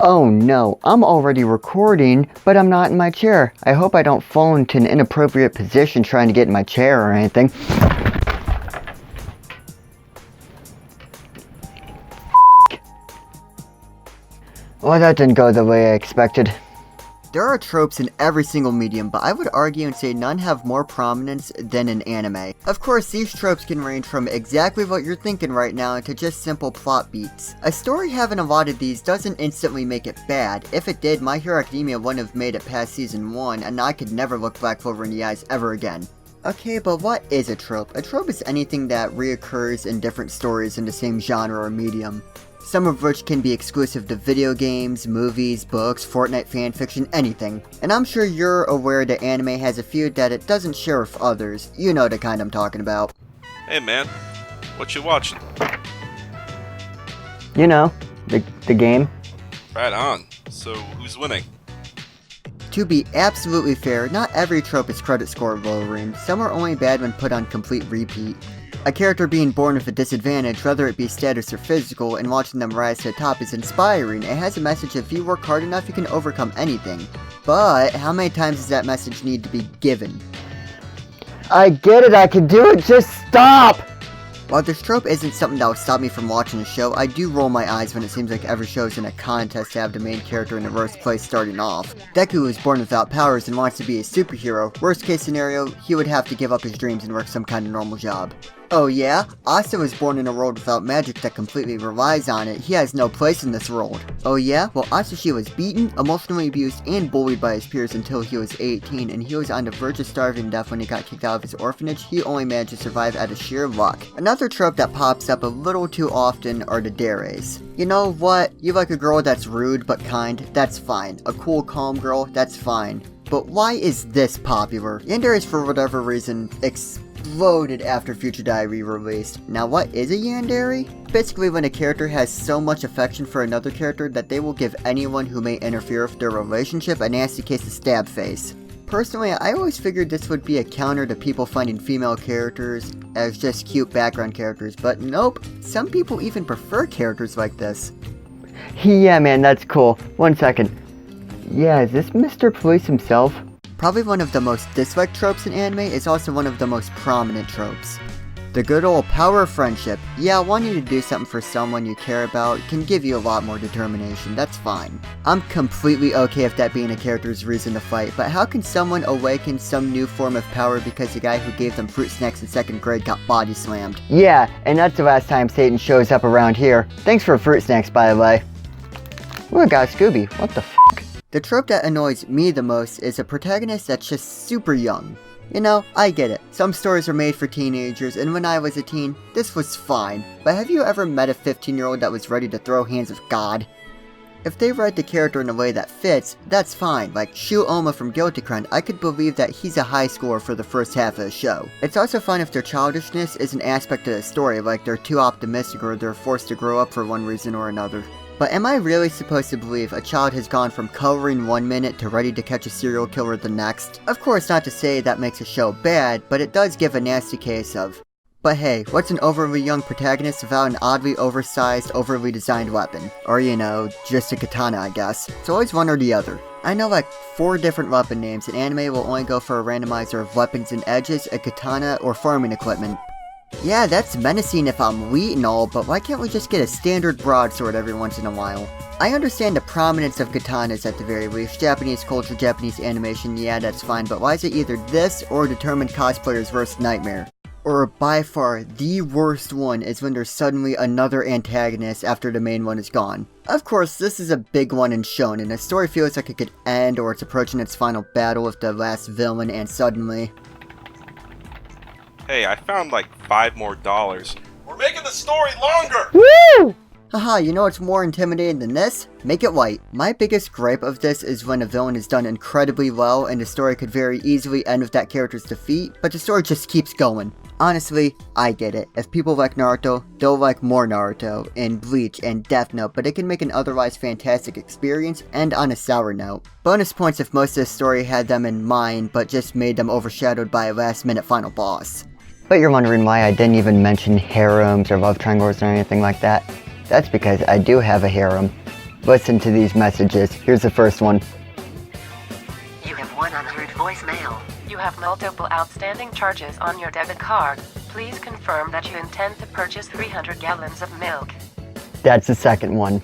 Oh no, I'm already recording, but I'm not in my chair. I hope I don't fall into an inappropriate position trying to get in my chair or anything. Well, that didn't go the way I expected. There are tropes in every single medium, but I would argue and say none have more prominence than in anime. Of course, these tropes can range from exactly what you're thinking right now to just simple plot beats. A story having a lot of these doesn't instantly make it bad. If it did, My Hero Academia wouldn't have made it past season 1, and I could never look Black Clover in the eyes ever again. Okay, but what is a trope? A trope is anything that reoccurs in different stories in the same genre or medium. Some of which can be exclusive to video games, movies, books, Fortnite fanfiction, anything. And I'm sure you're aware that anime has a few that it doesn't share with others. You know the kind I'm talking about. Hey man, what you watching? You know, the game. Right on. So, who's winning? To be absolutely fair, not every trope is credit score lowering. Some are only bad when put on complete repeat. A character being born with a disadvantage, whether it be status or physical, and watching them rise to the top is inspiring. It has a message if you work hard enough you can overcome anything. But, how many times does that message need to be given? I get it, I can do it, just stop! While this trope isn't something that will stop me from watching a show, I do roll my eyes when it seems like every show is in a contest to have the main character in the worst place starting off. Deku was born without powers and wants to be a superhero. Worst case scenario, he would have to give up his dreams and work some kind of normal job. Oh yeah? Asa was born in a world without magic that completely relies on it. He has no place in this world. Oh yeah? Well, Asashi was beaten, emotionally abused, and bullied by his peers until he was 18, and he was on the verge of starving to death when he got kicked out of his orphanage. He only managed to survive out of sheer luck. Another trope that pops up a little too often are the deres. You know what? You like a girl that's rude but kind? That's fine. A cool, calm girl? That's fine. But why is this popular? Yanderes, for whatever reason, exploded after Future Diary released. Now what is a yandere? Basically when a character has so much affection for another character that they will give anyone who may interfere with their relationship a nasty case of stab face. Personally, I always figured this would be a counter to people finding female characters as just cute background characters, but nope, some people even prefer characters like this. Yeah man, that's cool. 1 second. Yeah, is this Mr. Police himself? Probably one of the most disliked tropes in anime is also one of the most prominent tropes. The good old power of friendship. Yeah, wanting to do something for someone you care about can give you a lot more determination, that's fine. I'm completely okay with that being a character's reason to fight, but how can someone awaken some new form of power because the guy who gave them fruit snacks in 2nd grade got body slammed? Yeah, and that's the last time Satan shows up around here. Thanks for fruit snacks, by the way. Ooh, I got Scooby, what the f***? The trope that annoys me the most is a protagonist that's just super young. You know, I get it. Some stories are made for teenagers, and when I was a teen, this was fine. But have you ever met a 15-year-old that was ready to throw hands with God? If they write the character in a way that fits, that's fine. Like Shu Oma from Guilty Crown, I could believe that he's a high schooler for the first half of the show. It's also fine if their childishness is an aspect of the story, like they're too optimistic or they're forced to grow up for one reason or another. But am I really supposed to believe a child has gone from coloring 1 minute to ready to catch a serial killer the next? Of course, not to say that makes a show bad, but it does give a nasty case of. But hey, what's an overly young protagonist without an oddly oversized, overly designed weapon? Or you know, just a katana I guess. It's always one or the other. I know like 4 different weapon names, and anime will only go for a randomizer of weapons and edges, a katana, or farming equipment. Yeah, that's menacing if I'm wheat and all, but why can't we just get a standard broadsword every once in a while? I understand the prominence of katanas at the very least. Japanese culture, Japanese animation, yeah, that's fine, but why is it either this or determined cosplayer's worst nightmare? Or by far, the worst one is when there's suddenly another antagonist after the main one is gone. Of course, this is a big one in shonen. The story feels like it could end or it's approaching its final battle with the last villain and suddenly... Hey, I found like $5 more. We're making the story longer! Woo! Haha, you know what's more intimidating than this? Make it white. My biggest gripe of this is when a villain is done incredibly well and the story could very easily end with that character's defeat, but the story just keeps going. Honestly, I get it. If people like Naruto, they'll like more Naruto, and Bleach, and Death Note, but it can make an otherwise fantastic experience end on a sour note. Bonus points if most of the story had them in mind, but just made them overshadowed by a last-minute final boss. But you're wondering why I didn't even mention harems or love triangles or anything like that. That's because I do have a harem. Listen to these messages. Here's the first one. You have 100 voicemail. You have multiple outstanding charges on your debit card. Please confirm that you intend to purchase 300 gallons of milk. That's the second one.